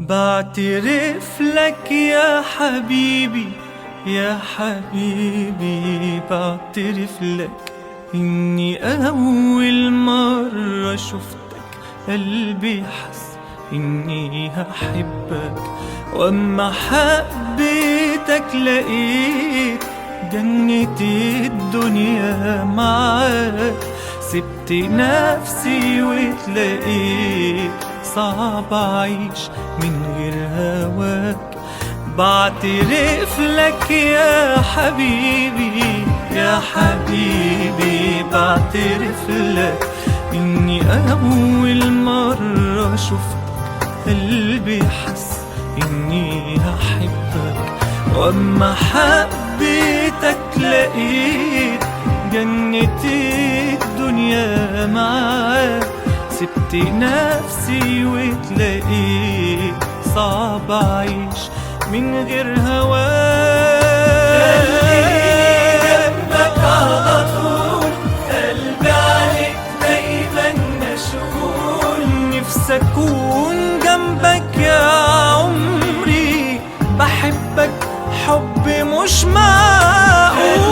بعترف لك يا حبيبي، يا حبيبي بعترف لك إني أول مرة شفتك قلبي حس إني هحبك، وأما حبيتك لقيت جنة الدنيا معاك. سبت نفسي وتلاقيت صعب أعيش من غير هواك. بعترف لك يا حبيبي، يا حبيبي بعترف لك إني أول مرة شفت قلبي حس إني هحبك، وأما حبيتك لقيت جنة الدنيا معاك. سبت نفسي وتلاقيت صعب أعيش من غير هواك. جنبك على طول قلبي عليك دايما مشغول، نفسي أكون جنبك يا عمري، بحبك حب مش معقول.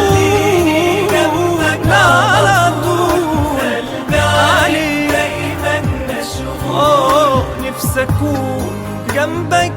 جنبك على طول قلبي عليك دايما مشغول، نفسي أكون جنبك